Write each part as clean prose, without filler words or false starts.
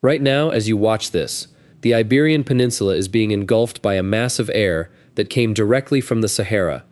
Right now, as you watch this, the Iberian Peninsula is being engulfed by a mass of air that came directly from the Sahara.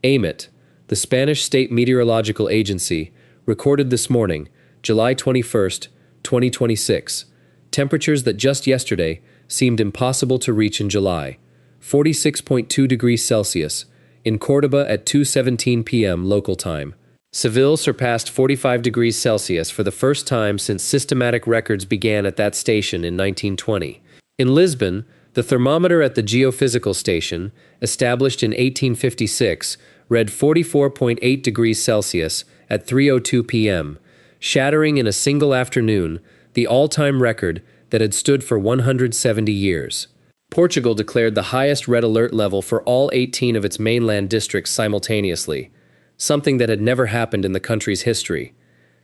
AEMET, the Spanish State Meteorological Agency, recorded this morning, July 21st, 2026, temperatures that just yesterday seemed impossible to reach in July. 46.2 degrees Celsius in Córdoba at 2:17 p.m. local time. Seville surpassed 45 degrees Celsius for the first time since systematic records began at that station in 1920. In Lisbon, the thermometer at the geophysical station, established in 1856, read 44.8 degrees Celsius at 3:02 p.m., shattering in a single afternoon the all-time record that had stood for 170 years. Portugal declared the highest red alert level for all 18 of its mainland districts simultaneously, something that had never happened in the country's history.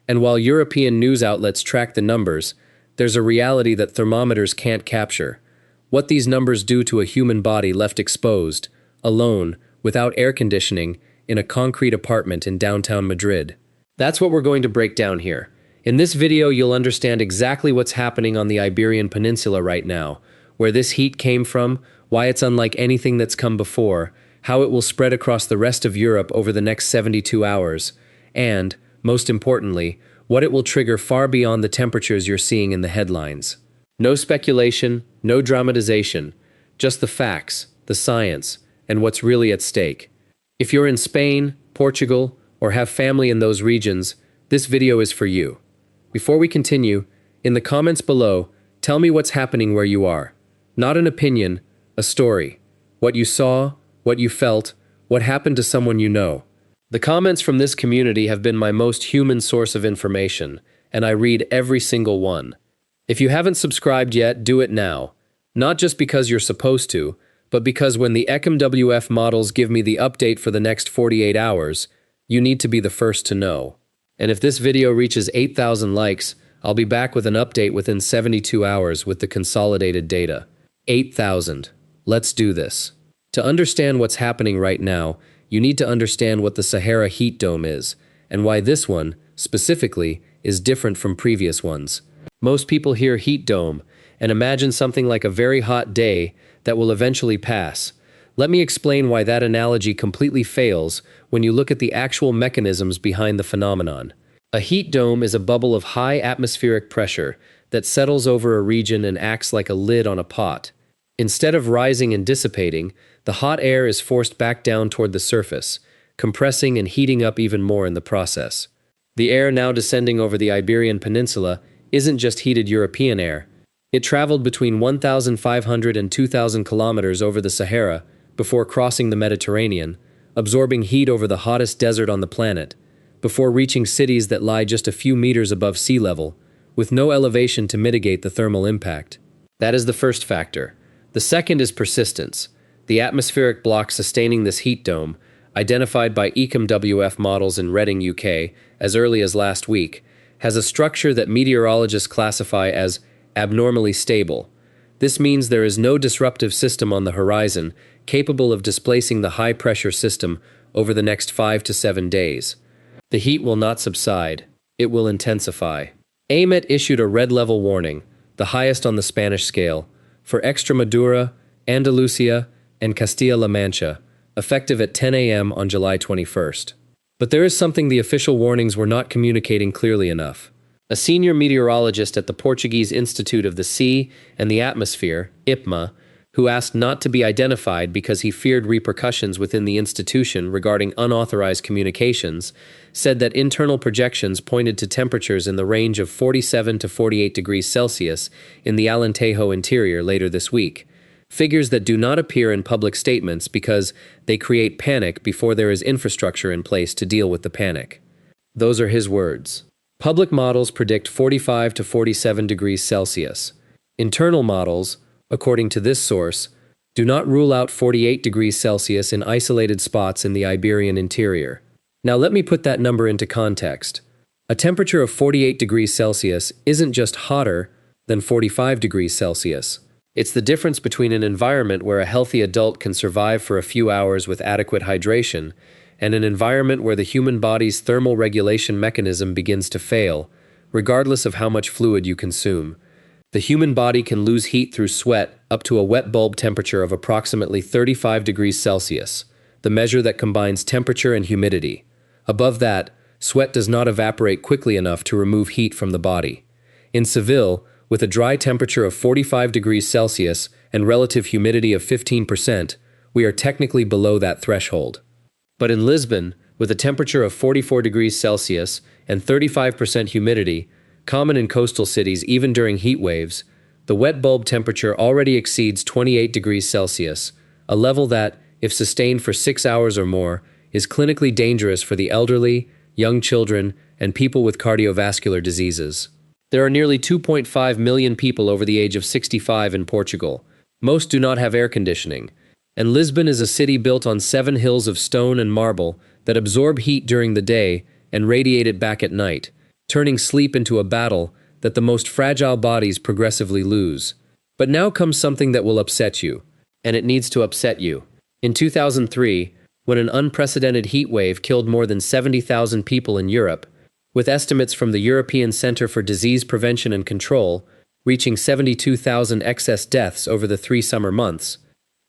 And while European news outlets track the numbers, there's a reality that thermometers can't capture. What these numbers do to a human body left exposed, alone, without air conditioning, in a concrete apartment in downtown Madrid. That's what we're going to break down here. In this video, you'll understand exactly what's happening on the Iberian Peninsula right now, where this heat came from, why it's unlike anything that's come before, how it will spread across the rest of Europe over the next 72 hours, and, most importantly, what it will trigger far beyond the temperatures you're seeing in the headlines. No speculation, no dramatization, just the facts, the science, and what's really at stake. If you're in Spain, Portugal, or have family in those regions, this video is for you. Before we continue, in the comments below, tell me what's happening where you are. Not an opinion, a story. What you saw, what you felt, what happened to someone you know. The comments from this community have been my most human source of information, and I read every single one. If you haven't subscribed yet, do it now. Not just because you're supposed to, but because when the ECMWF models give me the update for the next 48 hours, you need to be the first to know. And if this video reaches 8,000 likes, I'll be back with an update within 72 hours with the consolidated data. 8,000. Let's do this. To understand what's happening right now, you need to understand what the Sahara Heat Dome is, and why this one, specifically, is different from previous ones. Most people hear heat dome and imagine something like a very hot day that will eventually pass. Let me explain why that analogy completely fails when you look at the actual mechanisms behind the phenomenon. A heat dome is a bubble of high atmospheric pressure that settles over a region and acts like a lid on a pot. Instead of rising and dissipating, the hot air is forced back down toward the surface, compressing and heating up even more in the process. The air now descending over the Iberian Peninsula isn't just heated European air. It traveled between 1,500 and 2,000 kilometers over the Sahara before crossing the Mediterranean, absorbing heat over the hottest desert on the planet, before reaching cities that lie just a few meters above sea level, with no elevation to mitigate the thermal impact. That is the first factor. The second is persistence. The atmospheric block sustaining this heat dome, identified by ECMWF models in Reading, UK, as early as last week, has a structure that meteorologists classify as abnormally stable. This means there is no disruptive system on the horizon capable of displacing the high-pressure system over the next 5 to 7 days. The heat will not subside. It will intensify. AEMET issued a red level warning, the highest on the Spanish scale, for Extremadura, Andalusia, and Castilla-La Mancha, effective at 10 a.m. on July 21st. But there is something the official warnings were not communicating clearly enough. A senior meteorologist at the Portuguese Institute of the Sea and the Atmosphere, IPMA, who asked not to be identified because he feared repercussions within the institution regarding unauthorized communications, said that internal projections pointed to temperatures in the range of 47 to 48 degrees Celsius in the Alentejo interior later this week, figures that do not appear in public statements because they create panic before there is infrastructure in place to deal with the panic. Those are his words. Public models predict 45 to 47 degrees Celsius. Internal models, according to this source, do not rule out 48 degrees Celsius in isolated spots in the Iberian interior. Now let me put that number into context. A temperature of 48 degrees Celsius isn't just hotter than 45 degrees Celsius. It's the difference between an environment where a healthy adult can survive for a few hours with adequate hydration and an environment where the human body's thermal regulation mechanism begins to fail, regardless of how much fluid you consume. The human body can lose heat through sweat up to a wet bulb temperature of approximately 35 degrees Celsius, the measure that combines temperature and humidity. Above that, sweat does not evaporate quickly enough to remove heat from the body. In Seville, with a dry temperature of 45 degrees Celsius and relative humidity of 15%, we are technically below that threshold. But in Lisbon, with a temperature of 44 degrees Celsius and 35% humidity, common in coastal cities even during heat waves, the wet bulb temperature already exceeds 28 degrees Celsius, a level that, if sustained for 6 hours or more, is clinically dangerous for the elderly, young children, and people with cardiovascular diseases. There are nearly 2.5 million people over the age of 65 in Portugal. Most do not have air conditioning, and Lisbon is a city built on 7 hills of stone and marble that absorb heat during the day and radiate it back at night, turning sleep into a battle that the most fragile bodies progressively lose. But now comes something that will upset you, and it needs to upset you. In 2003, when an unprecedented heat wave killed more than 70,000 people in Europe, with estimates from the European Centre for Disease Prevention and Control reaching 72,000 excess deaths over the 3 summer months,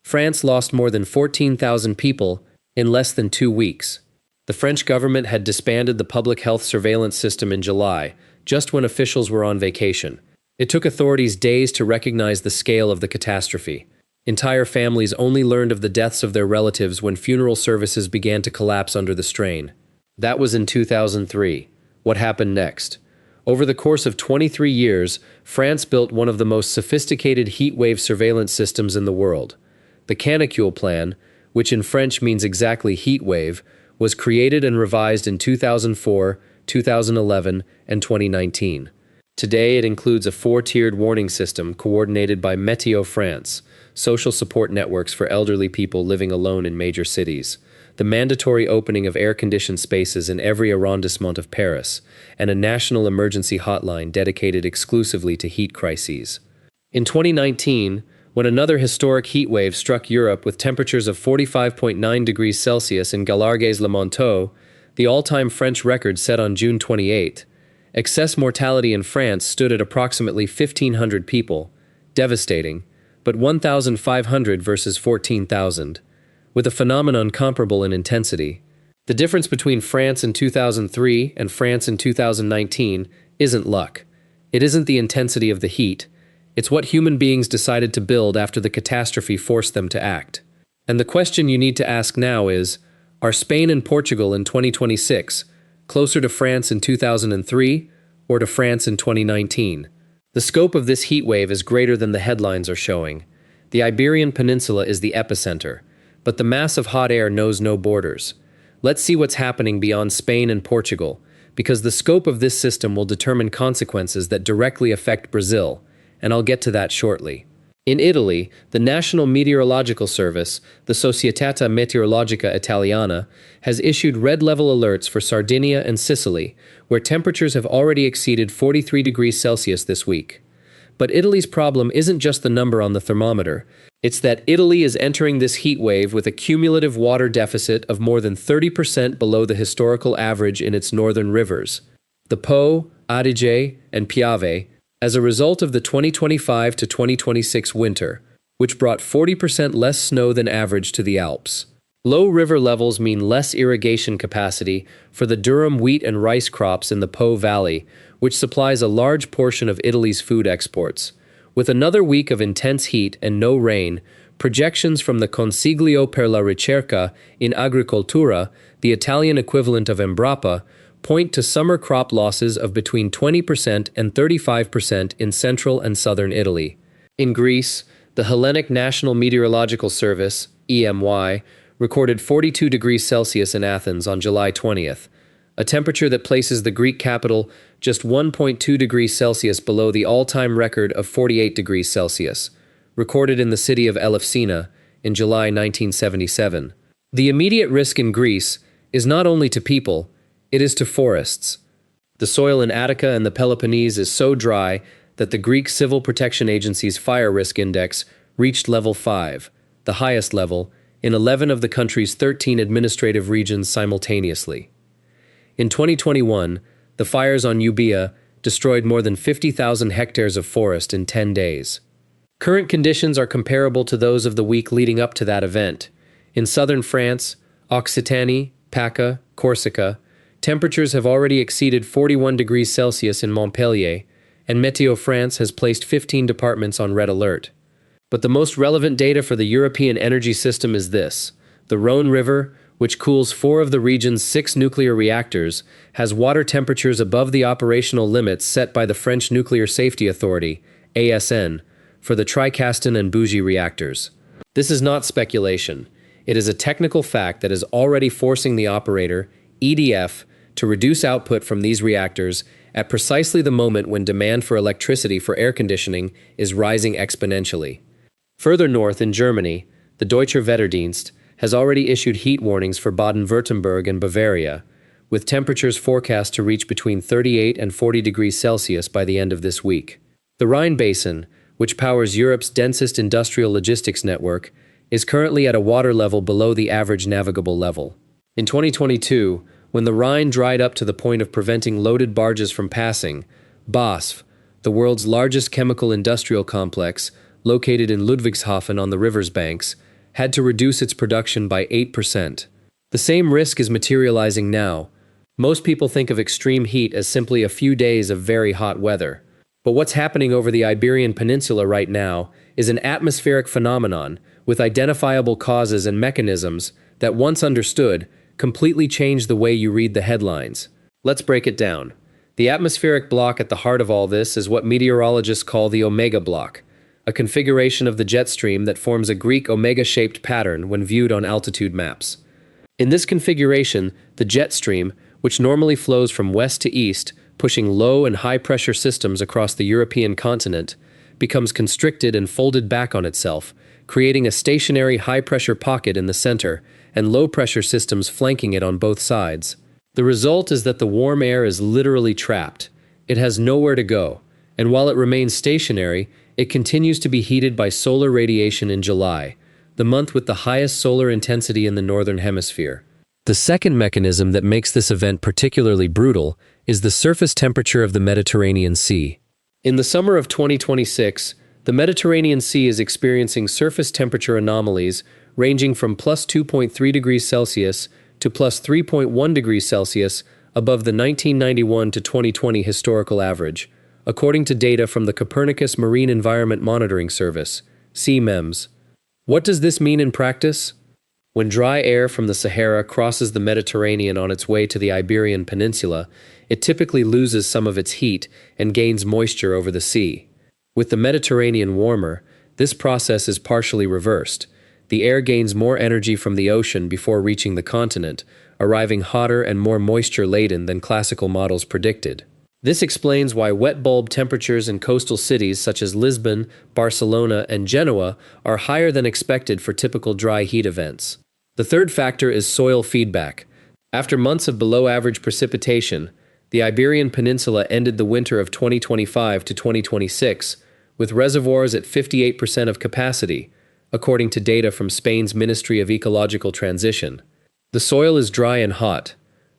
France lost more than 14,000 people in less than 2 weeks. The French government had disbanded the public health surveillance system in July, just when officials were on vacation. It took authorities days to recognize the scale of the catastrophe. Entire families only learned of the deaths of their relatives when funeral services began to collapse under the strain. That was in 2003. What happened next? Over the course of 23 years, France built one of the most sophisticated heat wave surveillance systems in the world. The Canicule Plan, which in French means exactly heat wave, was created and revised in 2004, 2011, and 2019. Today it includes a 4-tiered warning system coordinated by Météo France, social support networks for elderly people living alone in major cities, the mandatory opening of air-conditioned spaces in every arrondissement of Paris, and a national emergency hotline dedicated exclusively to heat crises. In 2019, when another historic heat wave struck Europe with temperatures of 45.9 degrees Celsius in Galargues-le-Monteau, the all-time French record set on June 28, excess mortality in France stood at approximately 1,500 people, devastating, but 1,500 versus 14,000, with a phenomenon comparable in intensity. The difference between France in 2003 and France in 2019 isn't luck. It isn't the intensity of the heat. It's what human beings decided to build after the catastrophe forced them to act. And the question you need to ask now is, are Spain and Portugal in 2026 closer to France in 2003 or to France in 2019? The scope of this heat wave is greater than the headlines are showing. The Iberian Peninsula is the epicenter, but the mass of hot air knows no borders. Let's see what's happening beyond Spain and Portugal, because the scope of this system will determine consequences that directly affect Brazil, and I'll get to that shortly. In Italy, the National Meteorological Service, the Società Meteorologica Italiana, has issued red-level alerts for Sardinia and Sicily, where temperatures have already exceeded 43 degrees Celsius this week. But Italy's problem isn't just the number on the thermometer. It's that Italy is entering this heat wave with a cumulative water deficit of more than 30% below the historical average in its northern rivers, the Po, Adige, and Piave, as a result of the 2025 to 2026 winter, which brought 40% less snow than average to the Alps. Low river levels mean less irrigation capacity for the durum wheat and rice crops in the Po Valley, which supplies a large portion of Italy's food exports. With another week of intense heat and no rain, projections from the Consiglio per la Ricerca in Agricoltura, the Italian equivalent of Embrapa, point to summer crop losses of between 20% and 35% in central and southern Italy. In Greece, the Hellenic National Meteorological Service, EMY, recorded 42 degrees Celsius in Athens on July 20th, a temperature that places the Greek capital just 1.2 degrees Celsius below the all-time record of 48 degrees Celsius, recorded in the city of Elefsina in July 1977. The immediate risk in Greece is not only to people, it is to forests. The soil in Attica and the Peloponnese is so dry that the Greek Civil Protection Agency's fire risk index reached level 5, the highest level, in 11 of the country's 13 administrative regions simultaneously. In 2021, the fires on Euboea destroyed more than 50,000 hectares of forest in 10 days. Current conditions are comparable to those of the week leading up to that event. In southern France, Occitanie, PACA, Corsica, temperatures have already exceeded 41 degrees Celsius in Montpellier, and Meteo France has placed 15 departments on red alert. But the most relevant data for the European energy system is this. The Rhône River, which cools 4 of the region's 6 nuclear reactors, has water temperatures above the operational limits set by the French Nuclear Safety Authority, ASN, for the Tricastin and Bougie reactors. This is not speculation. It is a technical fact that is already forcing the operator, EDF, to reduce output from these reactors at precisely the moment when demand for electricity for air conditioning is rising exponentially. Further north in Germany, the Deutscher Wetterdienst has already issued heat warnings for Baden-Württemberg and Bavaria, with temperatures forecast to reach between 38 and 40 degrees Celsius by the end of this week. The Rhine Basin, which powers Europe's densest industrial logistics network, is currently at a water level below the average navigable level. In 2022, when the Rhine dried up to the point of preventing loaded barges from passing, BASF, the world's largest chemical industrial complex, located in Ludwigshafen on the river's banks, had to reduce its production by 8%. The same risk is materializing now. Most people think of extreme heat as simply a few days of very hot weather. But what's happening over the Iberian Peninsula right now is an atmospheric phenomenon with identifiable causes and mechanisms that, once understood, completely change the way you read the headlines. Let's break it down. The atmospheric block at the heart of all this is what meteorologists call the omega block, a configuration of the jet stream that forms a Greek omega-shaped pattern when viewed on altitude maps. In this configuration, the jet stream, which normally flows from west to east, pushing low and high-pressure systems across the European continent, becomes constricted and folded back on itself, creating a stationary high-pressure pocket in the center and low-pressure systems flanking it on both sides. The result is that the warm air is literally trapped. It has nowhere to go, and while it remains stationary, it continues to be heated by solar radiation in July, the month with the highest solar intensity in the northern hemisphere. The second mechanism that makes this event particularly brutal is the surface temperature of the Mediterranean Sea. In the summer of 2026, the Mediterranean Sea is experiencing surface temperature anomalies ranging from plus 2.3 degrees Celsius to plus 3.1 degrees Celsius above the 1991 to 2020 historical average, according to data from the Copernicus Marine Environment Monitoring Service, CMEMS. What does this mean in practice? When dry air from the Sahara crosses the Mediterranean on its way to the Iberian Peninsula, it typically loses some of its heat and gains moisture over the sea. With the Mediterranean warmer, this process is partially reversed. The air gains more energy from the ocean before reaching the continent, arriving hotter and more moisture-laden than classical models predicted. This explains why wet bulb temperatures in coastal cities such as Lisbon, Barcelona, and Genoa are higher than expected for typical dry heat events. The third factor is soil feedback. After months of below-average precipitation, the Iberian Peninsula ended the winter of 2025 to 2026 with reservoirs at 58% of capacity, according to data from Spain's Ministry of Ecological Transition. The soil is dry and hot.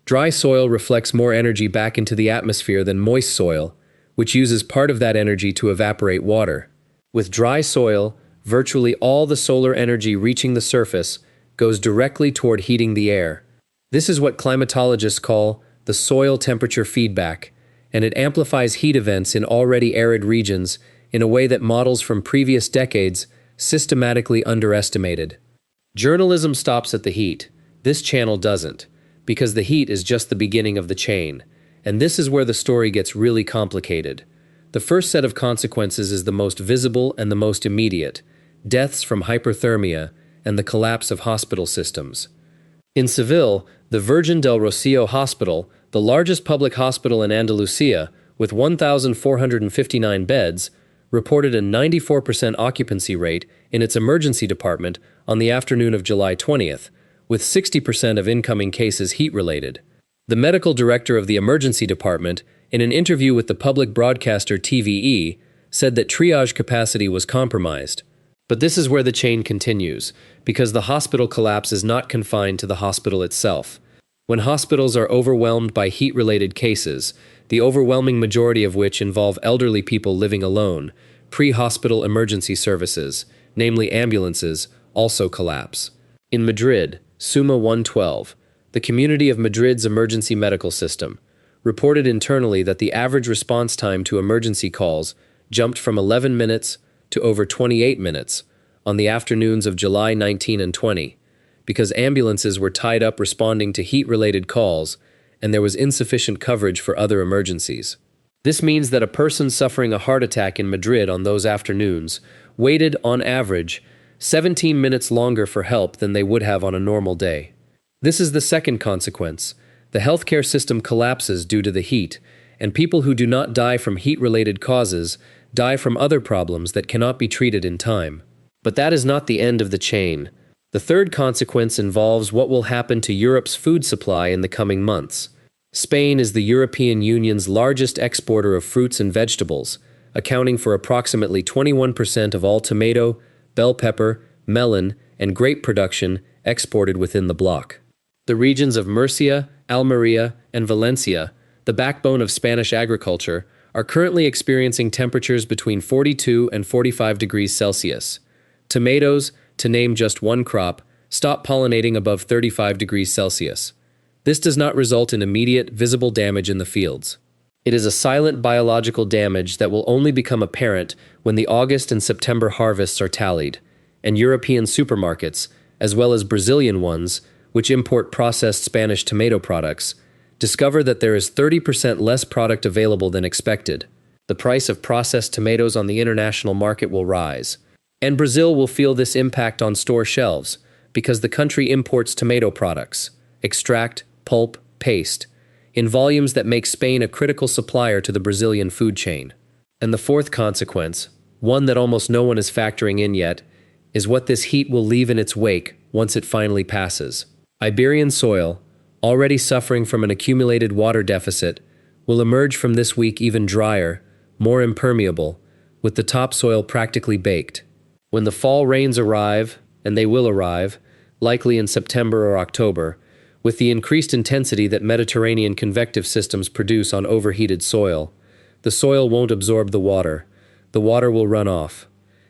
Dry soil reflects more energy back into the atmosphere than moist soil, which uses part of that energy to evaporate water. With dry soil, virtually all the solar energy reaching the surface goes directly toward heating the air. This is what climatologists call the soil temperature feedback, and it amplifies heat events in already arid regions in a way that models from previous decades systematically underestimated. Journalism stops at the heat. This channel doesn't, because the heat is just the beginning of the chain, and this is where the story gets really complicated. The first set of consequences is the most visible and the most immediate: deaths from hyperthermia and the collapse of hospital systems. In Seville, the Virgen del Rocío Hospital, the largest public hospital in Andalusia, with 1,459 beds, reported a 94% occupancy rate in its emergency department on the afternoon of July 20th, with 60% of incoming cases heat-related. The medical director of the emergency department, in an interview with the public broadcaster TVE, said that triage capacity was compromised. But this is where the chain continues, because the hospital collapse is not confined to the hospital itself. When hospitals are overwhelmed by heat-related cases, the overwhelming majority of which involve elderly people living alone, pre-hospital emergency services, namely ambulances, also collapse. In Madrid, Summa 112, the community of Madrid's emergency medical system, reported internally that the average response time to emergency calls jumped from 11 minutes to over 28 minutes on the afternoons of July 19 and 20, because ambulances were tied up responding to heat-related calls and there was insufficient coverage for other emergencies. This means that a person suffering a heart attack in Madrid on those afternoons waited, on average, 17 minutes longer for help than they would have on a normal day. This is the second consequence. The healthcare system collapses due to the heat, and people who do not die from heat-related causes die from other problems that cannot be treated in time. But that is not the end of the chain. The third consequence involves what will happen to Europe's food supply in the coming months. Spain is the European Union's largest exporter of fruits and vegetables, accounting for approximately 21% of all tomato, bell pepper, melon, and grape production exported within the bloc. The regions of Murcia, Almeria, and Valencia, the backbone of Spanish agriculture, are currently experiencing temperatures between 42 and 45 degrees Celsius. Tomatoes, to name just one crop, stop pollinating above 35 degrees Celsius. This does not result in immediate, visible damage in the fields. It is a silent biological damage that will only become apparent when the August and September harvests are tallied, and European supermarkets, as well as Brazilian ones, which import processed Spanish tomato products, discover that there is 30% less product available than expected. The price of processed tomatoes on the international market will rise. And Brazil will feel this impact on store shelves because the country imports tomato products, extract, pulp, paste, in volumes that make Spain a critical supplier to the Brazilian food chain. And the fourth consequence, one that almost no one is factoring in yet, is what this heat will leave in its wake once it finally passes. Iberian soil, already suffering from an accumulated water deficit, will emerge from this week even drier, more impermeable, with the topsoil practically baked. When the fall rains arrive, and they will arrive, likely in September or October, with the increased intensity that Mediterranean convective systems produce on overheated soil, the soil won't absorb the water will run off.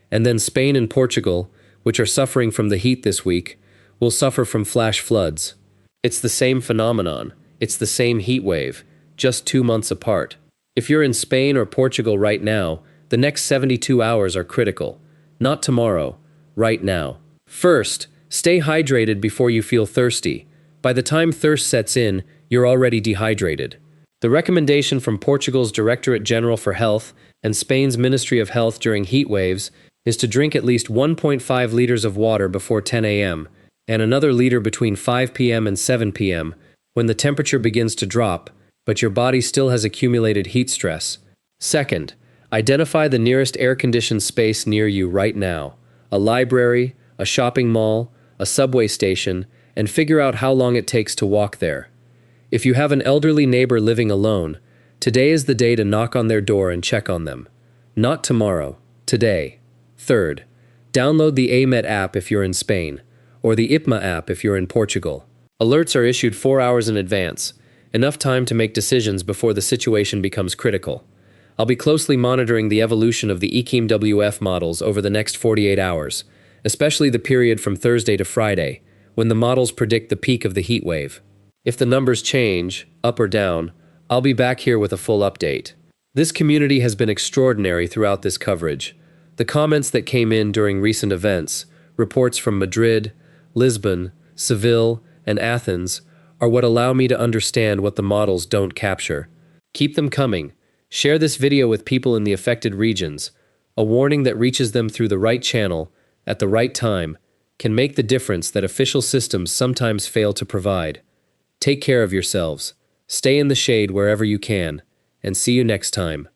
And then Spain and Portugal, which are suffering from the heat this week, will suffer from flash floods. It's the same phenomenon, it's the same heat wave, just 2 months apart. If you're in Spain or Portugal right now, the next 72 hours are critical. Not tomorrow, right now. First, stay hydrated before you feel thirsty. By the time thirst sets in, you're already dehydrated. The recommendation from Portugal's Directorate General for Health and Spain's Ministry of Health during heat waves is to drink at least 1.5 liters of water before 10 a.m. and another liter between 5 p.m. and 7 p.m. when the temperature begins to drop, but your body still has accumulated heat stress. Second, identify the nearest air-conditioned space near you right now, a library, a shopping mall, a subway station, and figure out how long it takes to walk there. If you have an elderly neighbor living alone, today is the day to knock on their door and check on them. Not tomorrow, today. Third, download the AEMET app if you're in Spain, or the IPMA app if you're in Portugal. Alerts are issued 4 hours in advance, enough time to make decisions before the situation becomes critical. I'll be closely monitoring the evolution of the ECMWF models over the next 48 hours, especially the period from Thursday to Friday, when the models predict the peak of the heat wave. If the numbers change, up or down, I'll be back here with a full update. This community has been extraordinary throughout this coverage. The comments that came in during recent events, reports from Madrid, Lisbon, Seville, and Athens, are what allow me to understand what the models don't capture. Keep them coming. Share this video with people in the affected regions. A warning that reaches them through the right channel, at the right time, can make the difference that official systems sometimes fail to provide. Take care of yourselves. Stay in the shade wherever you can, and see you next time.